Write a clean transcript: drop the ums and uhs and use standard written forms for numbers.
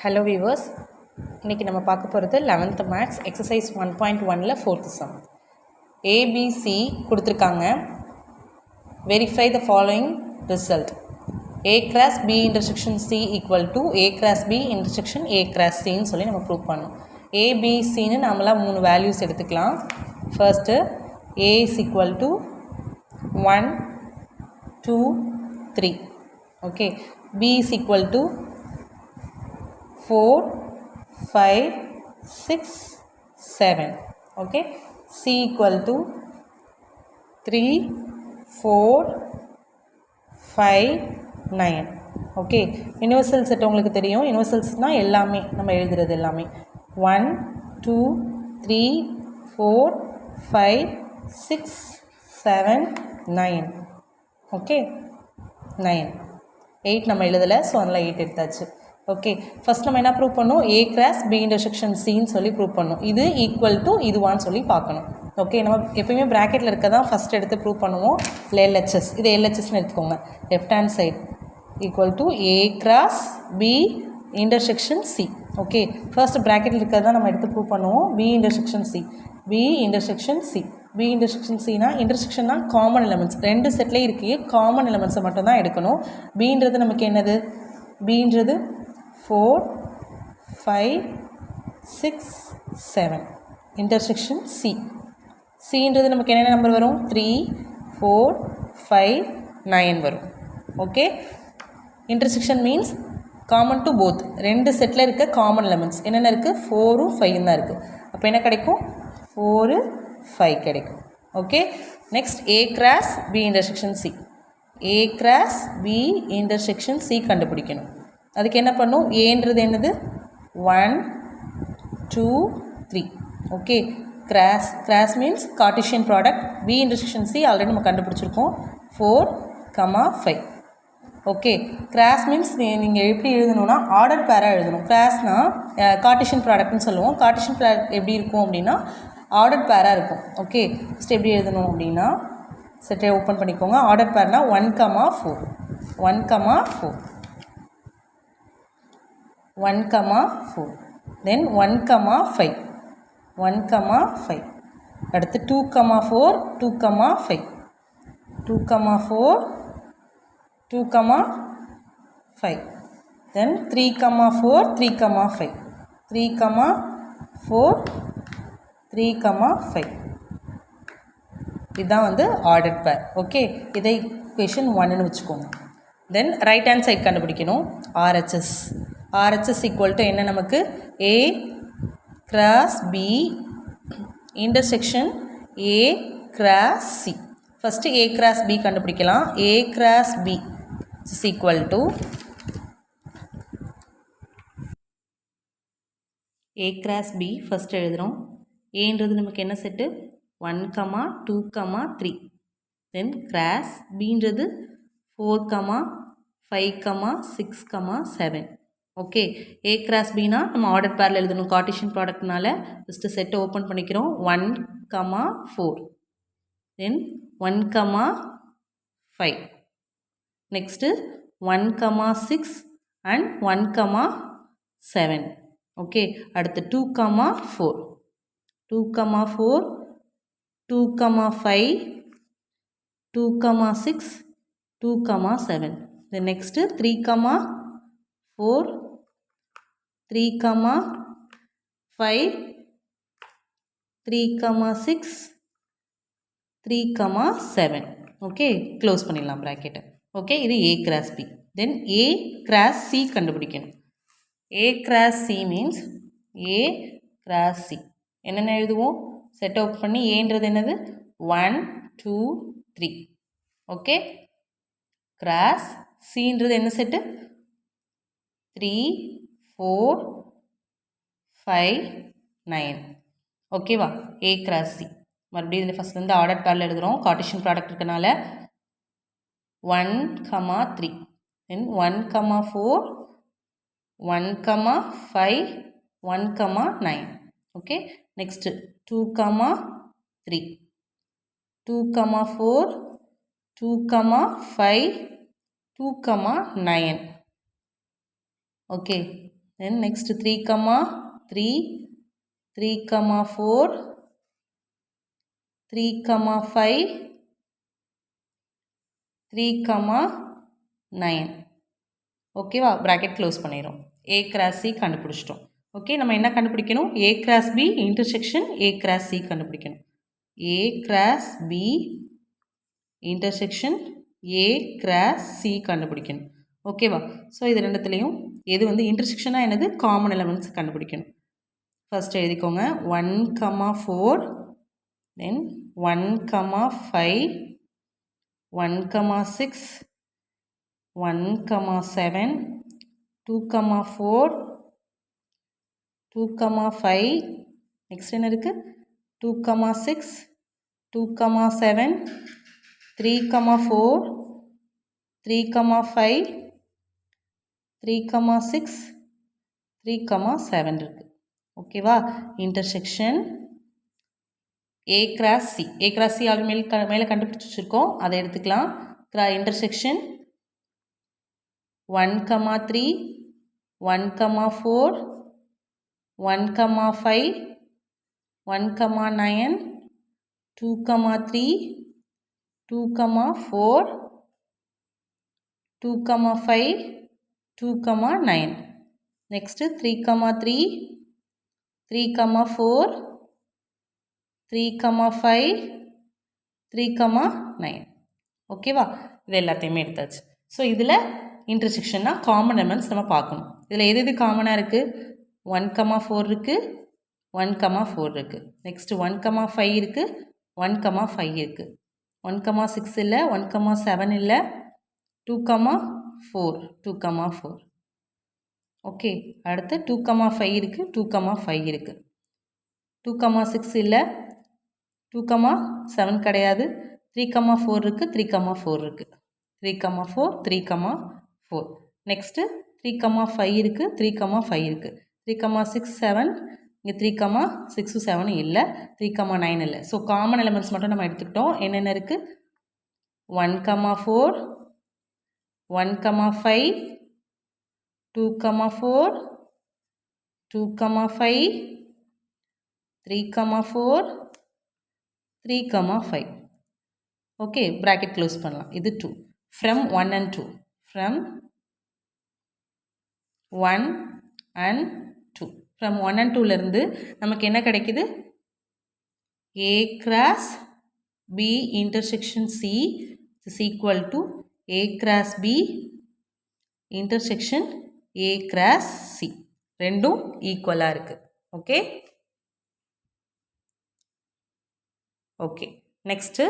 Hello viewers, இன்றைக்கி நம்ம பார்க்க போகிறது 11th மேக்ஸ் எக்ஸசைஸ் 1.1ல் 4th சம். ஏபிசி கொடுத்துருக்காங்க. Verify the following result. A cross B intersection C equal to A cross B intersection A cross சின்னு சொல்லி நம்ம ப்ரூவ் பண்ணோம். ஏபிசின்னு நம்மளாம் 3 வேல்யூஸ் எடுத்துக்கலாம். First A is equal to 1 2 3. Okay, B is equal to 4 5 6 7. okay, C equal to 3 4 5 9. okay, universal set உங்களுக்கு தெரியும். universalsனா எல்லாமே நம்ம எழுதுறது எல்லாமே 1 2 3 4 5 6 7 9. okay, 9 8 நம்ம எழுதலை, ஸோ அதனால் 8 எடுத்தாச்சு. ஓகே, ஃபஸ்ட் நம்ம என்ன ப்ரூவ் பண்ணோம்? ஏ கிராஸ் பி இன்டர்செக்ஷன் சின்னு சொல்லி ப்ரூவ் பண்ணோம். இது ஈக்குவல் டு இதுவான்னு சொல்லி பார்க்கணும். ஓகே, நம்ம எப்பயுமே ப்ராக்கெட்டில் இருக்க தான் ஃபஸ்ட் எடுத்து ப்ரூவ் பண்ணுவோம். இல்லை எல்ஹெச்எஸ், இது எல்ஹெச்எஸ்ன்னு எடுத்துக்கோங்க. Left hand side equal to A cross B intersection C. Okay, first ப்ராக்கெட்டில் இருக்கிறது தான் நம்ம எடுத்து ப்ரூவ் பண்ணுவோம். B intersection C, B intersection C. B intersection சினா, இன்டர்செக்ஷன்னா காமன் எலமெண்ட்ஸ், ரெண்டு செட்லேயே இருக்கு, காமன் எலமெண்ட்ஸை மட்டும் தான் எடுக்கணும். பின்றது நமக்கு என்னது? பின்றது 4 5 6 7. Intersection C. சின்றது நமக்கு என்னென்ன நம்பர் வரும்? 3 4 5 9 வரும். Okay, intersection means common to both, ரெண்டு செட்டில் இருக்க காமன் எலமெண்ட்ஸ் என்னென்ன இருக்குது? 4ம் 5 தான் இருக்குது. அப்போ என்ன கிடைக்கும்? 4 5 கிடைக்கும். Okay, next A cross B intersection C. A cross B intersection C கண்டுபிடிக்கணும். அதுக்கு என்ன பண்ணும்? ஏன்றது என்னது? 1 2 3. Okay, cross means Cartesian product. B intersection C already நம்ம கண்டுபிடிச்சிருக்கோம், 4 5. ஓகே, கிராஸ் மீன்ஸ் நீங்கள் எப்படி எழுதணும்னா ஆர்டர் பேராக எழுதணும். கிராஸ்னால் கார்ட்டீசியன் ப்ராடக்ட்னு சொல்லுவோம். கார்ட்டீசியன் ப்ராடக்ட் எப்படி இருக்கும் அப்படின்னா ஆர்டர் பேராக இருக்கும். ஓகே, ஃபஸ்ட் எப்படி எழுதணும் அப்படின்னா செட்டை ஓப்பன் பண்ணிக்கோங்க. Order பேர்னால் 1 4 1 4 1 4, then 1 5 1 5. அடுத்து 2 4 2 5 2 4 2 5, then 3 4 3 5 3 4 3 5. இதுதான் வந்து ஆர்டர் பேர். ஓகே, இதை equation 1ன்னு வச்சுக்கோங்க. தென் ரைட் ஹேண்ட் சைட் கண்டுபிடிக்கணும். ஆர்ஹெச்எஸ். ஆர்ஹெச்எஸ் ஈக்குவல் டு என்ன நமக்கு? A cross B intersection A cross C. First A cross B கண்டுபிடிக்கலாம். A cross B is equal to A cross B first எழுதுகிறோம். ஏன்றது நமக்கு என்ன செட்டு? 1 2 3. தென் கிராஸ் பின்றது 4 5 6 7. Okay, A cross பினா நம்ம ஆர்டர் பேரில் எழுதணும். கார்ட்டீசியன் ப்ராடக்ட்னால ஃபஸ்ட்டு செட்டை ஓப்பன் பண்ணிக்கிறோம். 1 4, தென் 1 5, நெக்ஸ்ட்டு 1 6 அண்ட் 1 7. ஓகே, அடுத்து 2 4 2 4 2 5 2 6 2 7. Then next 3 4 3 5 3 6 3 7. ஓகே, க்ளோஸ் பண்ணிடலாம் ப்ராக்கெட்டை. ஓகே, இது A cross B. Then A cross C கண்டுபிடிக்கணும். A cross C means A cross C என்னென்ன எழுதுவோம்? செட் அவுட் பண்ணி ஏன்றது என்னது? 1 2 3. ஓகே, கிராஸ் சின்றது என்ன செட்டு? 3 4 5 9. ஓகேவா? ஏ கிராஸ் சி. மறுபடியும் இதில் ஃபஸ்ட்லேருந்து ஆர்டர் பேரில் எழுதுகிறோம். கார்ட்டீசியன் ப்ராடக்ட் இருக்கனால 1 3, தென் 1 4 1 5 1 9. Okay, next 2 3 2 4 2 5 2 9. okay, then next 3 comma 3, 3 comma 4, 3 comma 5, 3 comma 9. ஓகேவா, ப்ராக்கெட் க்ளோஸ் பண்ணிடும். ஏ கிராஸ் சி கண்டுபிடிச்சிட்டோம். ஓகே, நம்ம என்ன கண்டுபிடிக்கணும்? A cross B intersection A cross C கண்டுபிடிக்கணும். A cross B intersection A cross C கண்டுபிடிக்கணும். ஓகேவா, ஸோ இது ரெண்டுத்துலேயும் எது வந்து இன்டர்செக்ஷனாக என்னது காமன் எலமெண்ட்ஸ் கண்டுபிடிக்கணும். ஃபர்ஸ்ட் எழுதிக்கோங்க 1, 4, தென் 1, 5, 1, 6, 1, 7, 2, 4, 2, 5, நெக்ஸ்ட் என்ன இருக்குது 2, 6, 2, 7, 3, 4, 3, 5, 3, 6, 3, 7 இருக்குது. ஓகேவா, intersection A cross C. A cross C already மேலே கண்டுபிடிச்சி வச்சுருக்கோம், அதை எடுத்துக்கலாம். இன்டர்செக்ஷன் 1, 3, 1, 4, 1, 5, 1, 9, 2, 3, 2, 4, 2, 5, 2, 9. Next 3, 3, 3, 4, 3, 5, 3, 9. ஓகேவா, இது எல்லாத்தையுமே எடுத்தாச்சு. ஸோ இதில் இன்டர்செக்ஷன்னா காமன் எலமெண்ட்ஸ் நம்ம பார்க்கணும். இதில் எது எது காமனாக இருக்குது? 1, 4 இருக்குது, 1, 4 இருக்குது. நெக்ஸ்ட்டு 1, 5 இருக்குது, 1, 5 இருக்குது. 1, 6 இல்லை, 1, 7 இல்லை, 2, 4, 2, 4. ஓகே, அடுத்து 2, 5 இருக்குது, 2, 5 இருக்குது. 2, 6 இல்லை, 2, 7 கிடையாது, 3, 4 இருக்குது, 3, 4 இருக்குது. 3, 4, 3, 4. நெக்ஸ்ட்டு 3, 5 இருக்குது, 3, 5 இருக்குது. 3, 6, 7, இங்கே 3, 6, 7 இல்லை, 3, 9 இல்லை. ஸோ காமன் எலமெண்ட்ஸ் மட்டும் நம்ம எடுத்துக்கிட்டோம். என்னென்ன இருக்குது? 1, 4, 1, 5, 2, 4, 2, 5, 3, 4, 3, 5. ஓகே, ப்ராக்கெட் க்ளோஸ் பண்ணலாம். இது 2 from 1 and 2. From 1 and 2. From 1 and 2லேருந்து நமக்கு என்ன கிடைக்குது? A cross B intersection C is equal to A cross B intersection A cross C. ரெண்டும் ஈக்குவலாக இருக்குது. Okay, okay, next